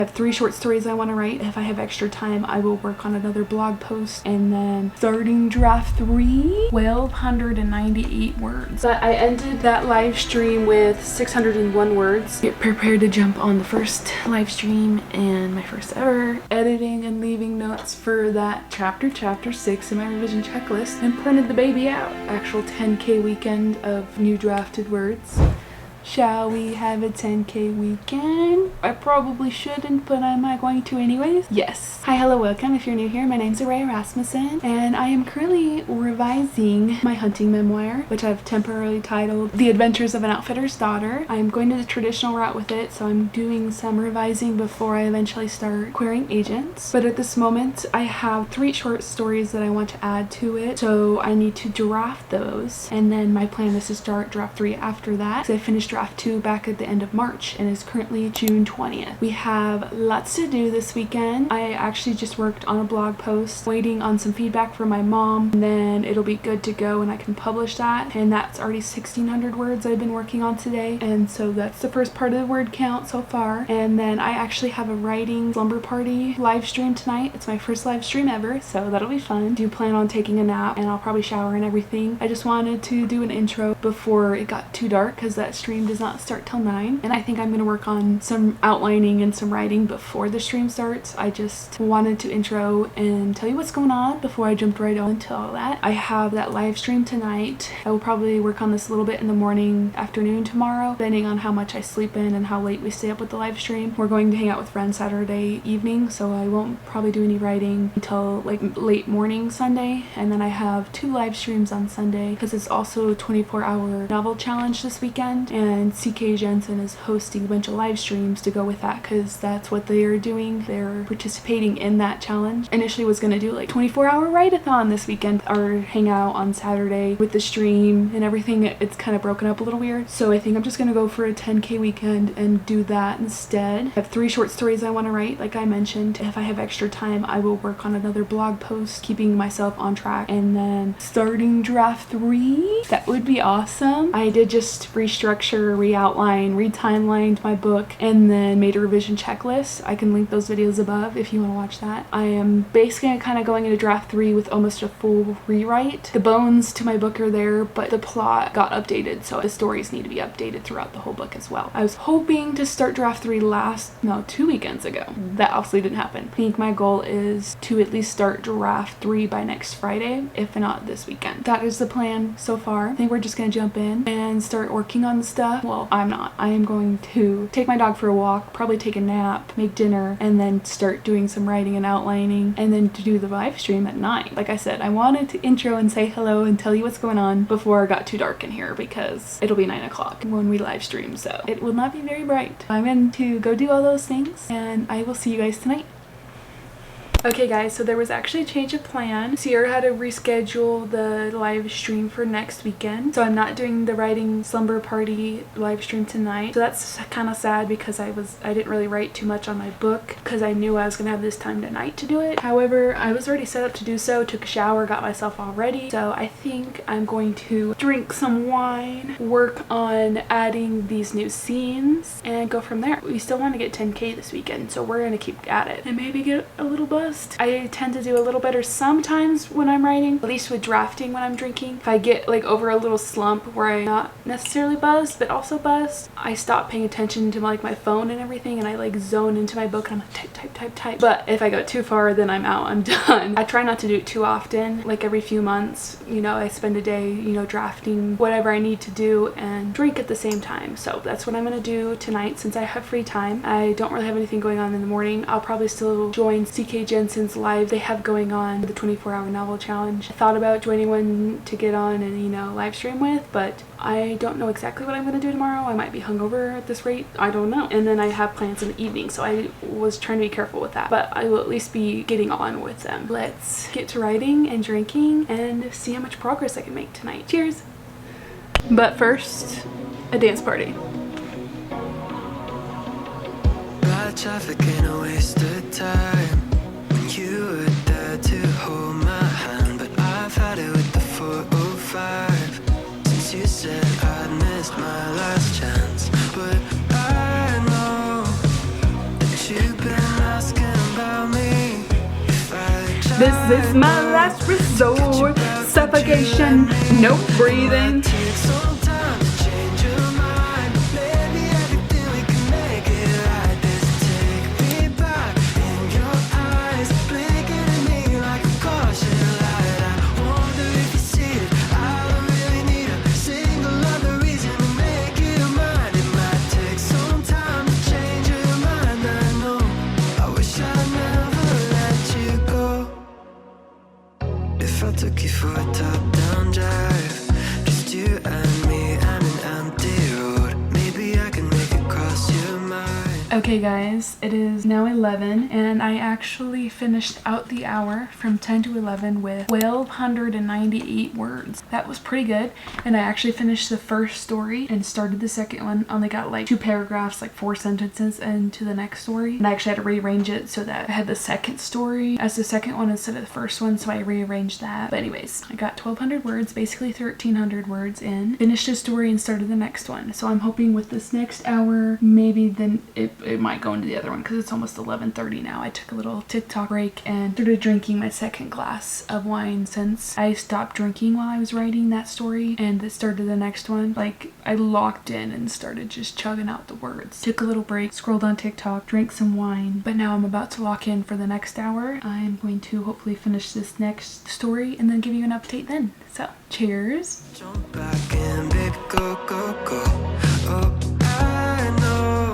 I have 3 short stories I want to write. If I have extra time, I will work on another blog post. And then starting draft 3, 1,298 words. But I ended that live stream with 601 words. Get prepared to jump on the first live stream and my first ever editing and leaving notes for that chapter 6 in my revision checklist, and printed the baby out. Actual 10K weekend of new drafted words. Shall we have a 10K weekend? I probably shouldn't, but am I going to anyways? Yes. Hi, hello, welcome. If you're new here, my name's Araya Rasmussen, and I am currently revising my hunting memoir, which I've temporarily titled The Adventures of an Outfitter's Daughter. I'm going to the traditional route with it, so I'm doing some revising before I eventually start querying agents. But at this moment, I have 3 short stories that I want to add to it, so I need to draft those, and then my plan is to start draft 3 after that, because I finished draft 2 back at the end of March and it's currently June 20th. We have lots to do this weekend. I actually just worked on a blog post, waiting on some feedback from my mom, and then it'll be good to go and I can publish that. And that's already 1,600 words I've been working on today, and so that's the first part of the word count so far. And then I actually have a writing slumber party live stream tonight. It's my first live stream ever, so that'll be fun. Do plan on taking a nap and I'll probably shower and everything. I just wanted to do an intro before it got too dark because that stream does not start till 9, and I think I'm gonna work on some outlining and some writing before the stream starts. I just wanted to intro and tell you what's going on before I jumped right on to all that. I have that live stream tonight. I will probably work on this a little bit in the morning, afternoon tomorrow, depending on how much I sleep in and how late we stay up with the live stream. We're going to hang out with friends Saturday evening, so I won't probably do any writing until like late morning Sunday. And then I have 2 live streams on Sunday because it's also a 24-hour novel challenge this weekend, and CK Jensen is hosting a bunch of live streams to go with that because that's what they are doing. They're participating in that challenge. Initially was going to do like 24-hour write-a-thon this weekend or hang out on Saturday with the stream and everything. It's kind of broken up a little weird, so I think I'm just going to go for a 10K weekend and do that instead. I have 3 short stories I want to write, like I mentioned. If I have extra time, I will work on another blog post, keeping myself on track. And then starting draft 3, that would be awesome. I did just restructure, outline, re-timelined my book, and then made a revision checklist. I can link those videos above if you want to watch that. I am basically kind of going into draft 3 with almost a full rewrite. The bones to my book are there, but the plot got updated, so the stories need to be updated throughout the whole book as well. I was hoping to start draft 3 2 weekends ago. That obviously didn't happen. I think my goal is to at least start draft 3 by next Friday, if not this weekend. That is the plan so far. I think we're just gonna jump in and start working on the stuff. Well, I'm not. I am going to take my dog for a walk, probably take a nap, make dinner, and then start doing some writing and outlining, and then to do the live stream at 9. Like I said, I wanted to intro and say hello and tell you what's going on before it got too dark in here because it'll be 9 o'clock when we live stream, so it will not be very bright. I'm going to go do all those things, and I will see you guys tonight. Okay guys, so there was actually a change of plan. Sierra had to reschedule the live stream for next weekend, so I'm not doing the writing slumber party live stream tonight. So that's kind of sad because I didn't really write too much on my book because I knew I was gonna have this time tonight to do it. However, I was already set up to do so, took a shower, got myself all ready. So I think I'm going to drink some wine, work on adding these new scenes, and go from there. We still want to get 10K this weekend, so we're gonna keep at it and maybe get a little buzz. I tend to do a little better sometimes when I'm writing, at least with drafting when I'm drinking. If I get like over a little slump where I'm not necessarily buzzed but also buzzed, I stop paying attention to like my phone and everything, and I like zone into my book and I'm like type. But if I go too far, then I'm out, I'm done. I try not to do it too often, like every few months, you know, I spend a day, you know, drafting whatever I need to do and drink at the same time. So that's what I'm gonna do tonight since I have free time. I don't really have anything going on in the morning. I'll probably still join CK Jensen's live they have going on, the 24-hour novel challenge. I thought about joining one to get on and, you know, live stream with, but I don't know exactly what I'm going to do tomorrow. I might be hungover at this rate. I don't know. And then I have plans in the evening, so I was trying to be careful with that. But I will at least be getting on with them. Let's get to writing and drinking and see how much progress I can make tonight. Cheers! But first, a dance party. Traffic ain't a waste of time. When you were there to hold my hand, but I've had it with the 405 since you said I missed my last chance. But I know that you've been This is my last resort. Suffocation, no breathing. Took you for a top-down drive, just you and me and an empty road. Maybe I can make it cross your mind. Okay guys, it is now 11 and I actually finished out the hour from 10 to 11 with 1,298 words. That was pretty good, and I actually finished the first story and started the second one. Only got like 2 paragraphs, like 4 sentences into the next story, and I actually had to rearrange it so that I had the second story as the second one instead of the first one, so I rearranged that. But anyways, I got 1,200 words, basically 1,300 words in, finished a story and started the next one. So I'm hoping with this next hour, maybe then it might go into the other one because it's almost 11:30 now. I took a little TikTok break and started drinking my second glass of wine since I stopped drinking while I was writing that story and it started the next one. Like, I locked in and started just chugging out the words. Took a little break, scrolled on TikTok, drank some wine, but now I'm about to lock in for the next hour. I'm going to hopefully finish this next story and then give you an update then. So, cheers. Jump back in, baby, go, go, go. Oh, I know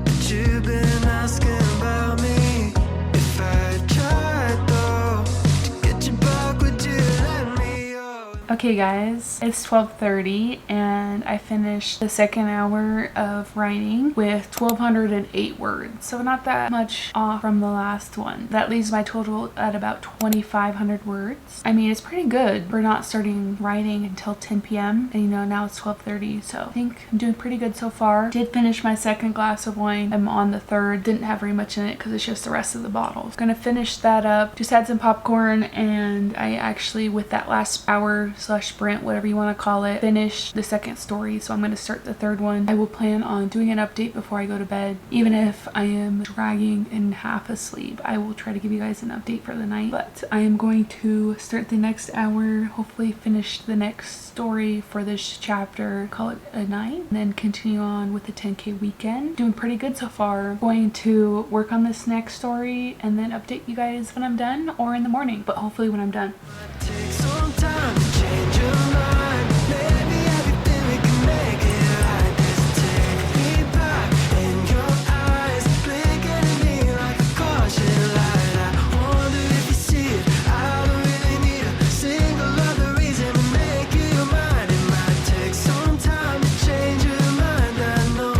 that you've been asking about me. If I tried though to get you back, would you let me go? Okay guys, it's 12:30 and I finished the second hour of writing with 1,208 words. So not that much off from the last one. That leaves my total at about 2,500 words. I mean, it's pretty good for not starting writing until 10 p.m. and you know, now it's 12:30, so I think I'm doing pretty good so far. Did finish my second glass of wine. I'm on the third. Didn't have very much in it because it's just the rest of the bottles. Gonna finish that up. Just had some popcorn, and I actually, with that last hour slash sprint, whatever you want to call it, finished the second story. So I'm going to start the third one. I will plan on doing an update before I go to bed. Even if I am dragging and half asleep, I will try to give you guys an update for the night. But I am going to start the next hour, hopefully finish the next story for this chapter, call it a night, and then continue on with the 10K weekend. Doing pretty good so far. Going to work on this next story and then update you guys when I'm done, or in the morning, but hopefully when I'm done. Take some time to change your mind. Maybe everything we can make it right. Just take me back in your eyes, blinking at me like a caution light. I wonder if you see it. I don't really need a single other reason to make you your mind. It might take some time to change your mind. I know.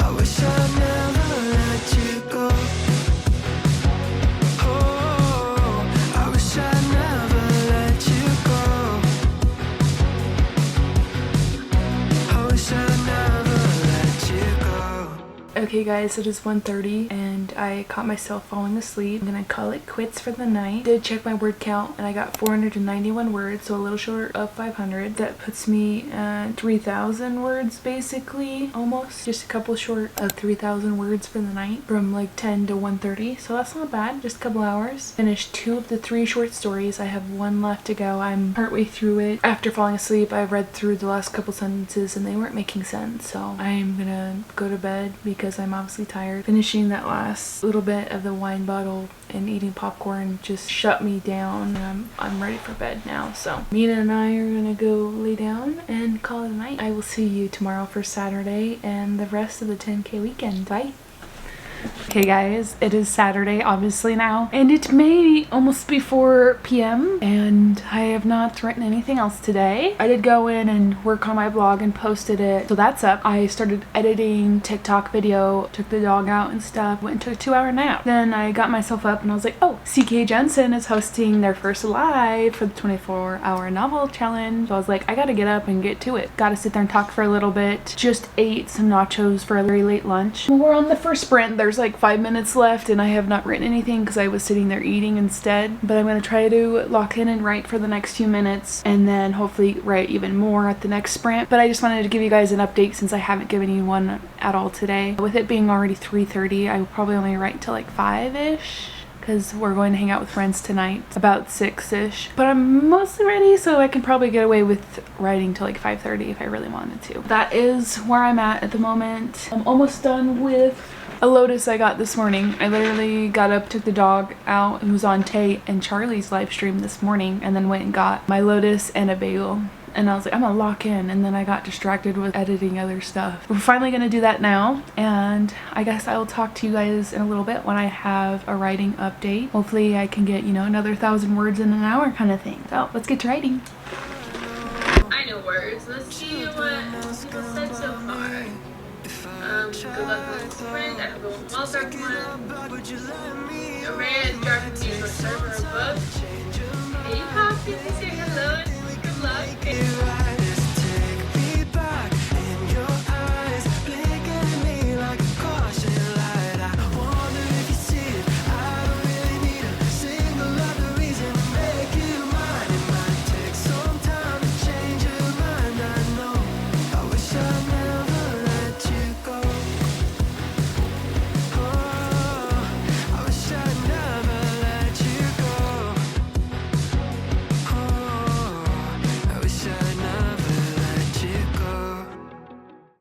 I wish I'd never let you go. Oh, I wish I'd never let you go. I wish I'd never let you go. Okay guys, it is 1:30 and I caught myself falling asleep. I'm gonna call it quits for the night. Did check my word count and I got 491 words, so a little short of 500. That puts me at 3,000 words basically, almost. Just a couple short of 3,000 words for the night from like 10 to 1:30, so that's not bad. Just a couple hours. Finished 2 of the 3 short stories. I have 1 left to go. I'm partway through it. After falling asleep, I read through the last couple sentences and they weren't making sense, so I'm gonna go to bed because I'm obviously tired. Finishing that last little bit of the wine bottle and eating popcorn just shut me down. I'm ready for bed now, so Mina and I are gonna go lay down and call it a night. I will see you tomorrow for Saturday and the rest of the 10K weekend. Bye. Okay guys, it is Saturday obviously now, and it may almost be 4 p.m. and I have not written anything else today. I did go in and work on my blog and posted it, so that's up. I started editing TikTok video, took the dog out and stuff, went and took a 2-hour nap. Then I got myself up and I was like, oh, CK Jensen is hosting their first live for the 24-hour novel challenge. So I was like, I gotta get up and get to it. Gotta sit there and talk for a little bit. Just ate some nachos for a very late lunch. We're on the first sprint. There's like 5 minutes left and I have not written anything because I was sitting there eating instead, but I'm going to try to lock in and write for the next few minutes and then hopefully write even more at the next sprint. But I just wanted to give you guys an update since I haven't given you one at all today. With it being already 3:30, I will probably only write till like 5-ish. because we're going to hang out with friends tonight about 6-ish. But I'm mostly ready, so I can probably get away with writing till like 5:30 if I really wanted to. That is where I'm at the moment. I'm almost done with a lotus I got this morning. I literally got up, took the dog out, and was on Tay and Charlie's live stream this morning, and then went and got my lotus and a bagel. And I was like, I'm gonna lock in, and then I got distracted with editing other stuff. We're finally gonna do that now, and I guess I will talk to you guys in a little bit when I have a writing update. Hopefully I can get, you know, another 1,000 words in an hour kind of thing. So let's get to writing. I know words. Let's see what people said so far. Good luck with this sprint. I hope it won't well start one. A red dark news or server or book. Hey, Poppy, say hello and good luck.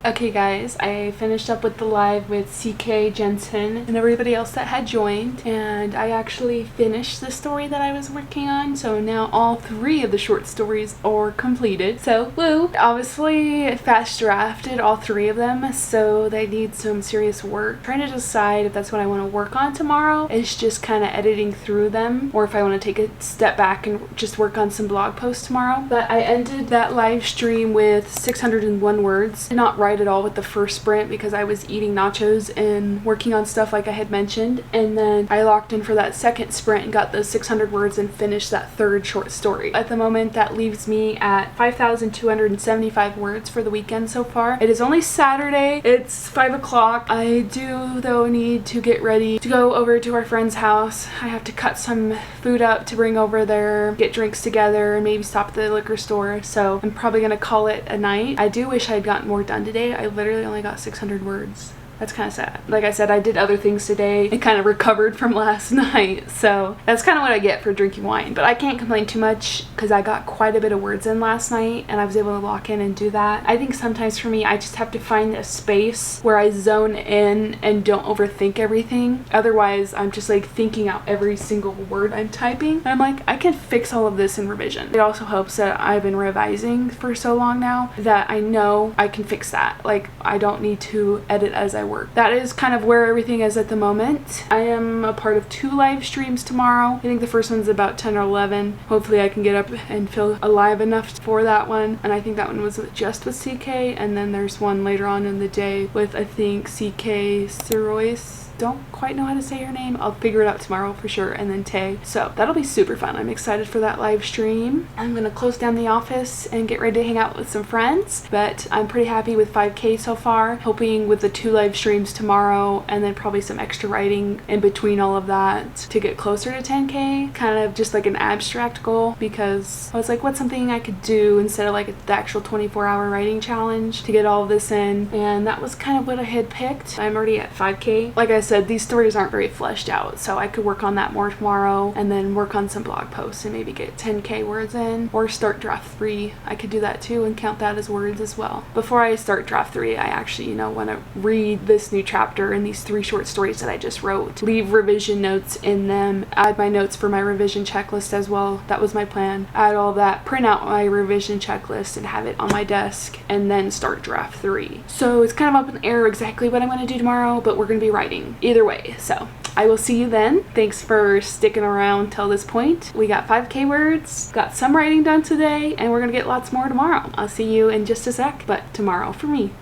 Okay guys, I finished up with the live with CK, Jensen, and everybody else that had joined, and I actually finished the story that I was working on, so now all 3 of the short stories are completed. So, woo! Obviously, fast drafted all 3 of them, so they need some serious work. Trying to decide if that's what I want to work on tomorrow. It's just kind of editing through them, or if I want to take a step back and just work on some blog posts tomorrow. But I ended that live stream with 601 words. Did not write at all with the first sprint because I was eating nachos and working on stuff like I had mentioned, and then I locked in for that second sprint and got those 600 words and finished that 3rd short story. At the moment that leaves me at 5,275 words for the weekend so far. It is only Saturday, it's 5 o'clock. I do though need to get ready to go over to our friend's house. I have to cut some food up to bring over there, get drinks together, and maybe stop at the liquor store, so I'm probably gonna call it a night. I do wish I had gotten more done today. I literally only got 600 words. That's kind of sad. Like I said, I did other things today and kind of recovered from last night, so that's kind of what I get for drinking wine. But I can't complain too much because I got quite a bit of words in last night and I was able to lock in and do that. I think sometimes for me, I just have to find a space where I zone in and don't overthink everything. Otherwise, I'm just like thinking out every single word I'm typing. And I'm like, I can fix all of this in revision. It also helps that I've been revising for so long now that I know I can fix that. Like, I don't need to edit as I work. That is kind of where everything is at the moment. I am a part of 2 live streams tomorrow. I think the first one's about 10 or 11. Hopefully I can get up and feel alive enough for that one. And I think that one was just with CK. And then there's one later on in the day with, I think, CK Sirois. Don't quite know how to say her name. I'll figure it out tomorrow for sure. And then Tay. So that'll be super fun. I'm excited for that live stream. I'm gonna close down the office and get ready to hang out with some friends. But I'm pretty happy with 5K so far. Hoping with the 2 live streams tomorrow and then probably some extra writing in between all of that to get closer to 10K. Kind of just like an abstract goal, because I was like, what's something I could do instead of like the actual 24-hour writing challenge to get all of this in. And that was kind of what I had picked. I'm already at 5K. Like I said, these stories aren't very fleshed out, so I could work on that more tomorrow and then work on some blog posts and maybe get 10K words in, or start draft 3. I could do that too and count that as words as well. Before I start draft 3, I actually, you know, want to read this new chapter and these 3 short stories that I just wrote, leave revision notes in them, add my notes for my revision checklist as well. That was my plan. Add all that, print out my revision checklist and have it on my desk, and then start draft 3. So it's kind of up in the air exactly what I'm going to do tomorrow, but we're going to be writing either way. So I will see you then. Thanks for sticking around till this point. We got 5K words, got some writing done today, and we're gonna get lots more tomorrow. I'll see you in just a sec, but tomorrow for me.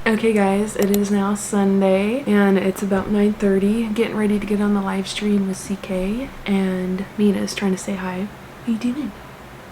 Okay guys, it is now Sunday and it's about 9:30. Getting ready to get on the live stream with CK, and Mina's trying to say hi. What are you doing?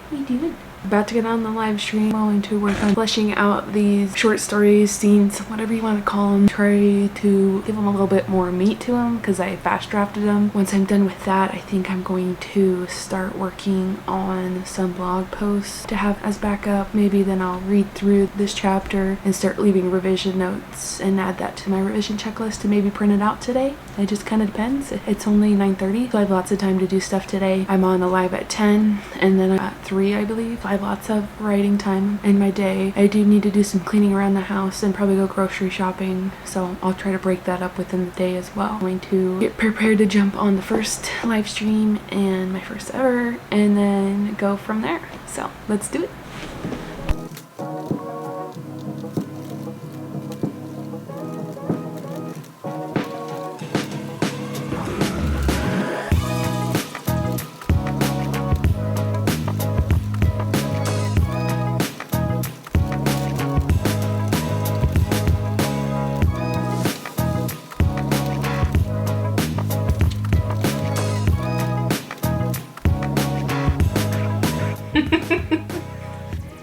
What are you doing? About to get on the live stream. I'm going to work on fleshing out these short stories, scenes, whatever you want to call them. Try to give them a little bit more meat to them because I fast drafted them. Once I'm done with that, I think I'm going to start working on some blog posts to have as backup. Maybe then I'll read through this chapter and start leaving revision notes and add that to my revision checklist and maybe print it out today. It just kind of depends. It's only 9:30, so I have lots of time to do stuff today. I'm on a live at 10 and then at 3, I believe. I have lots of writing time in my day. I do need to do some cleaning around the house and probably go grocery shopping, so I'll try to break that up within the day as well. I'm going to get prepared to jump on the first live stream and my first ever, and then go from there. So let's do it.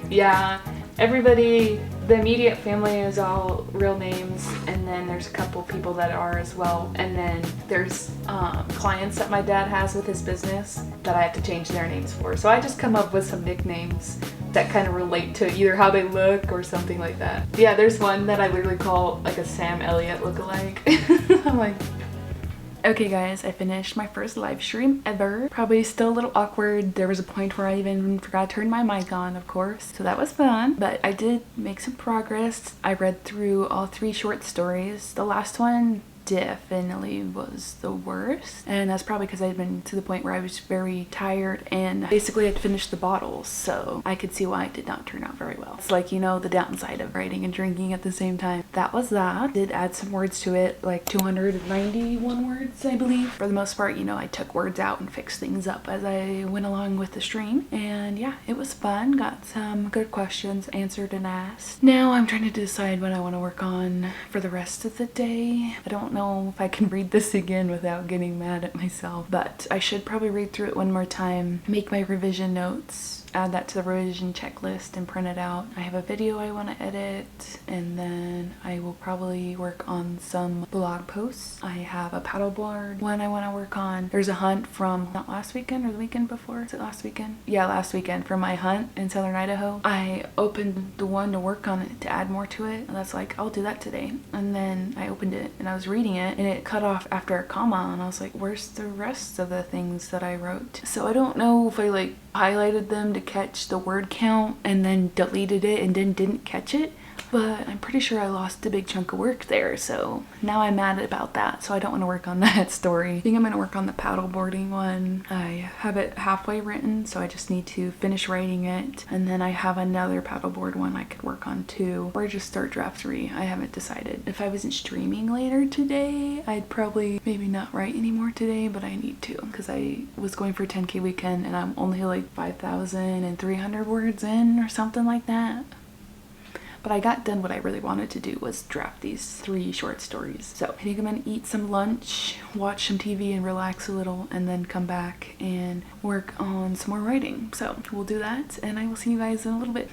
Yeah, everybody, the immediate family is all real names, and then there's a couple people that are as well, and then there's clients that my dad has with his business that I have to change their names for. So I just come up with some nicknames that kind of relate to either how they look or something like that. Yeah, there's one that I literally call like a Sam Elliott lookalike. I'm like, okay guys, I finished my first live stream ever. Probably still a little awkward. There was a point where I even forgot to turn my mic on, of course. So that was fun, but I did make some progress. I read through all 3 short stories. The last one definitely was the worst, and that's probably because I'd been to the point where I was very tired and basically had finished the bottles, so I could see why it did not turn out very well. It's like, you know, the downside of writing and drinking at the same time. That was that. Did add some words to it, like 291 words, I believe. For the most part, you know, I took words out and fixed things up as I went along with the stream, and yeah, it was fun. Got some good questions answered and asked. Now I'm trying to decide what I want to work on for the rest of the day. I don't know if I can read this again without getting mad at myself, but I should probably read through it one more time, make my revision notes, add that to the revision checklist and print it out. I have a video I want to edit, and then I will probably work on some blog posts. I have a paddleboard one I want to work on. There's a hunt from not last weekend or the weekend before. Is it last weekend? Yeah, last weekend, for my hunt in southern Idaho. I opened the one to work on it to add more to it, and that's like, I'll do that today. And then I opened it and I was reading it and it cut off after a comma, and I was like, where's the rest of the things that I wrote? So I don't know if I like highlighted them to catch the word count and then deleted it and then didn't catch it, but I'm pretty sure I lost a big chunk of work there, so now I'm mad about that, so I don't want to work on that story. I think I'm going to work on the paddleboarding one. I have it halfway written, so I just need to finish writing it, and then I have another paddleboard one I could work on too, or just start draft 3. I haven't decided. If I wasn't streaming later today, I'd probably maybe not write anymore today, but I need to, because I was going for a 10K weekend and I'm only like 5,300 words in or something like that. But I got done what I really wanted to do, was draft these 3 short stories. So I think I'm gonna eat some lunch, watch some TV and relax a little, and then come back and work on some more writing. So we'll do that, and I will see you guys in a little bit.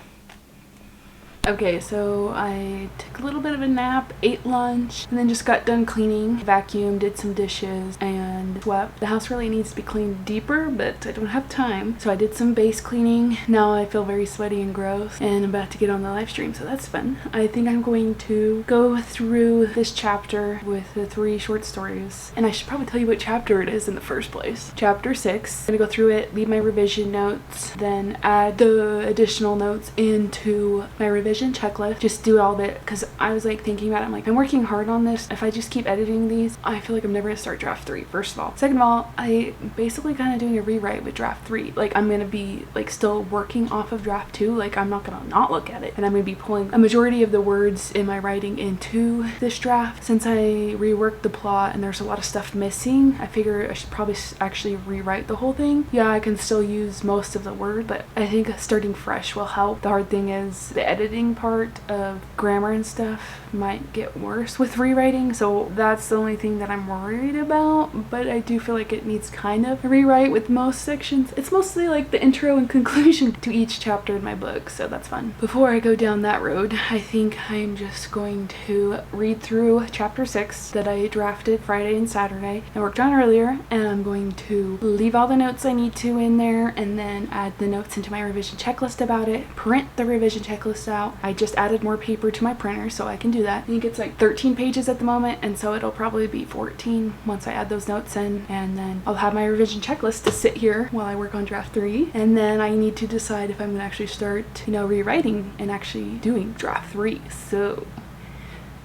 Okay, so I took a little bit of a nap, ate lunch, and then just got done cleaning, vacuumed, did some dishes, and swept. The house really needs to be cleaned deeper, but I don't have time. So I did some base cleaning. Now I feel very sweaty and gross, and I'm about to get on the live stream, so that's fun. I think I'm going to go through this chapter with the 3 short stories, and I should probably tell you what chapter it is in the first place. Chapter 6. I'm gonna go through it, leave my revision notes, then add the additional notes into my revision checklist. Just do all of it, because I was like thinking about it. I'm like, I'm working hard on this. If I just keep editing these, I feel like I'm never gonna start draft 3, first of all. Second of all, I basically kind of doing a rewrite with draft 3. Like, I'm gonna be like still working off of draft 2. Like, I'm not gonna not look at it, and I'm gonna be pulling a majority of the words in my writing into this draft. Since I reworked the plot and there's a lot of stuff missing, I figure I should probably actually rewrite the whole thing. Yeah, I can still use most of the word, but I think starting fresh will help. The hard thing is the editing part of grammar and stuff might get worse with rewriting, so that's the only thing that I'm worried about. But I do feel like it needs kind of a rewrite with most sections. It's mostly like the intro and conclusion to each chapter in my book, so that's fun. Before I go down that road, I think I'm just going to read through chapter 6 that I drafted Friday and Saturday and worked on earlier, and I'm going to leave all the notes I need to in there, and then add the notes into my revision checklist about it, print the revision checklist out, out. I just added more paper to my printer so I can do that. I think it's like 13 pages at the moment, and so it'll probably be 14 once I add those notes in, and then I'll have my revision checklist to sit here while I work on draft 3, and then I need to decide if I'm gonna actually start, you know, rewriting and actually doing draft 3. So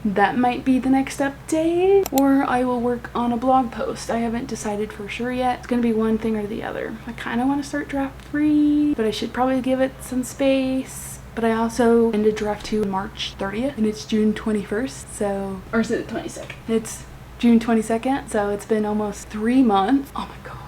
that might be the next update, or I will work on a blog post. I haven't decided for sure yet. It's gonna be one thing or the other. I kind of want to start draft 3, but I should probably give it some space. But I also ended draft 2 on March 30th, and it's June 21st, so, or is it the 22nd? It's June 22nd, so it's been almost 3 months. Oh my god.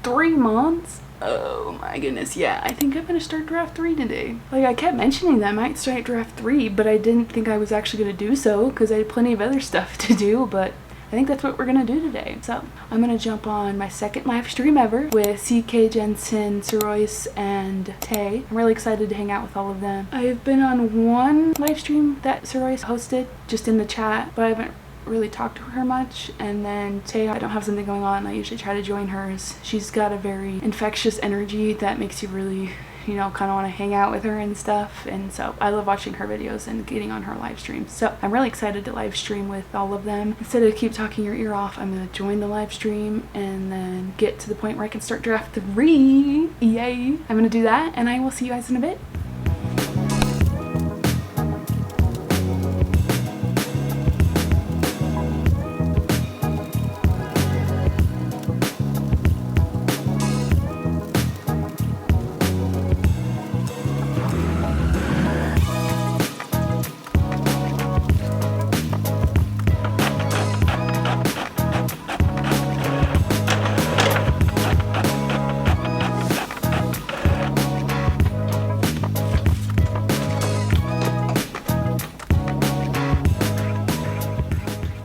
3 months? Oh my goodness, yeah, I think I'm gonna start draft 3 today. Like, I kept mentioning that I might start draft 3, but I didn't think I was actually gonna do so because I had plenty of other stuff to do, but I think that's what we're gonna do today. So I'm gonna jump on my second live stream ever with CK, Jensen, Surois, and Tay. I'm really excited to hang out with all of them. I've been on one live stream that Surois hosted, just in the chat, but I haven't really talked to her much. And then Tay, I don't have something going on, I usually try to join hers. She's got a very infectious energy that makes you really, you know, kind of want to hang out with her and stuff, and so I love watching her videos and getting on her live streams. So I'm really excited to live stream with all of them. Instead of keep talking your ear off, I'm going to join the live stream and then get to the point where I can start draft 3. Yay! I'm going to do that, and I will see you guys in a bit.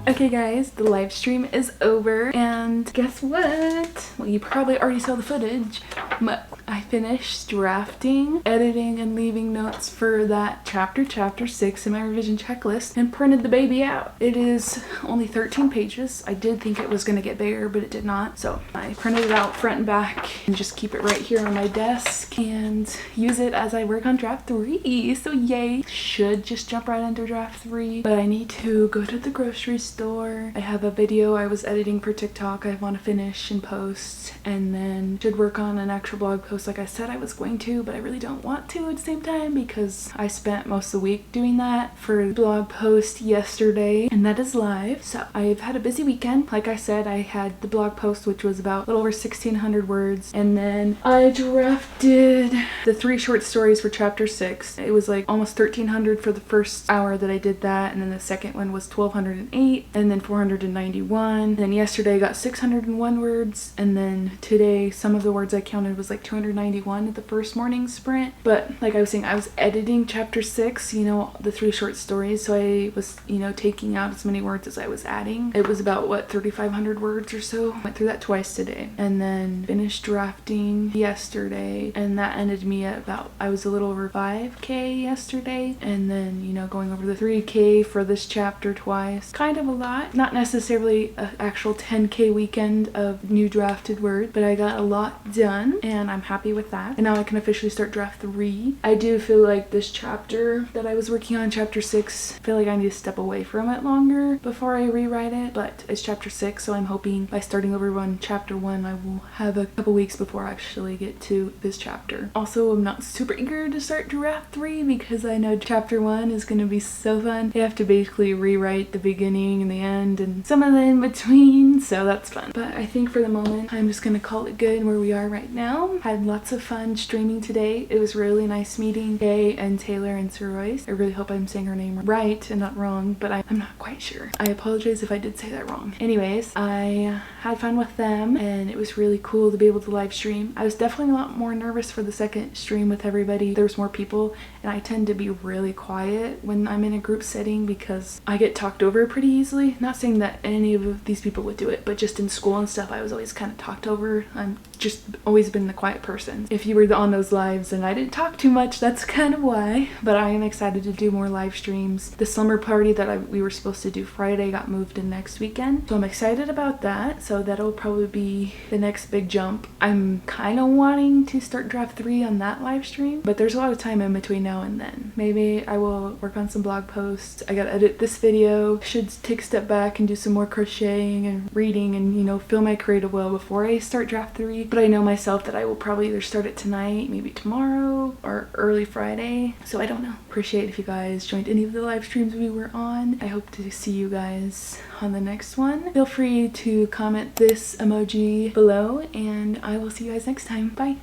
Okay guys, the live stream is over, and guess what? Well, you probably already saw the footage, but I finished drafting, editing, and leaving notes for that chapter 6 in my revision checklist, and printed the baby out. It is only 13 pages. I did think it was going to get bigger, but it did not. So I printed it out front and back and just keep it right here on my desk and use it as I work on draft 3. So yay! Should just jump right into draft 3, but I need to go to the grocery store. I have a video I was editing for TikTok I want to finish and post, and then should work on an actual blog post like I said I was going to, but I really don't want to at the same time because I spent most of the week doing that for the blog post yesterday, and that is live. So I've had a busy weekend. Like I said, I had the blog post, which was about a little over 1,600 words, and then I drafted the 3 short stories for chapter 6. It was like almost 1,300 for the first hour that I did that, and then the second one was 1,208, and then 491. Then yesterday I got 601 words, and then today some of the words I counted was like 291 at the first morning sprint. But like I was saying, I was editing chapter 6, you know, the 3 short stories, so I was, you know, taking out as many words as I was adding. It was about, what, 3,500 words or so. Went through that twice today, and then finished drafting yesterday, and that ended me at about, I was a little over 5k yesterday, and then, you know, going over the 3k for this chapter twice. Kind of a lot. Not necessarily an actual 10k weekend of new drafted words, but I got a lot done, and I'm happy with that. And now I can officially start draft 3. I do feel like this chapter that I was working on, chapter 6, I feel like I need to step away from it longer before I rewrite it, but it's chapter 6, so I'm hoping by starting over on chapter 1 I will have a couple weeks before I actually get to this chapter. Also, I'm not super eager to start draft 3 because I know chapter 1 is going to be so fun. You have to basically rewrite the beginning and the end and some of the in between, so that's fun. But I think for the moment I'm just gonna call it good where we are right now. Had lots of fun streaming today. It was really nice meeting Kay and Taylor and Surois. I really hope I'm saying her name right and not wrong, but I'm not quite sure. I apologize if I did say that wrong. Anyways, I had fun with them, and it was really cool to be able to live stream. I was definitely a lot more nervous for the second stream with everybody. There was more people, and I tend to be really quiet when I'm in a group setting because I get talked over pretty easily. Not saying that any of these people would do it, but just in school and stuff I was always kind of talked over. I'm just always been the quiet person person. If you were on those lives and I didn't talk too much, that's kind of why. But I am excited to do more live streams. The slumber party that we were supposed to do Friday got moved in next weekend, so I'm excited about that. So that'll probably be the next big jump. I'm kind of wanting to start draft 3 on that live stream, but there's a lot of time in between now and then. Maybe I will work on some blog posts. I gotta edit this video, should take a step back and do some more crocheting and reading and, you know, fill my creative well before I start draft 3. But I know myself that I will probably either start it tonight, maybe tomorrow, or early Friday. So I don't know. Appreciate if you guys joined any of the live streams we were on. I hope to see you guys on the next one. Feel free to comment this emoji below, and I will see you guys next time. Bye.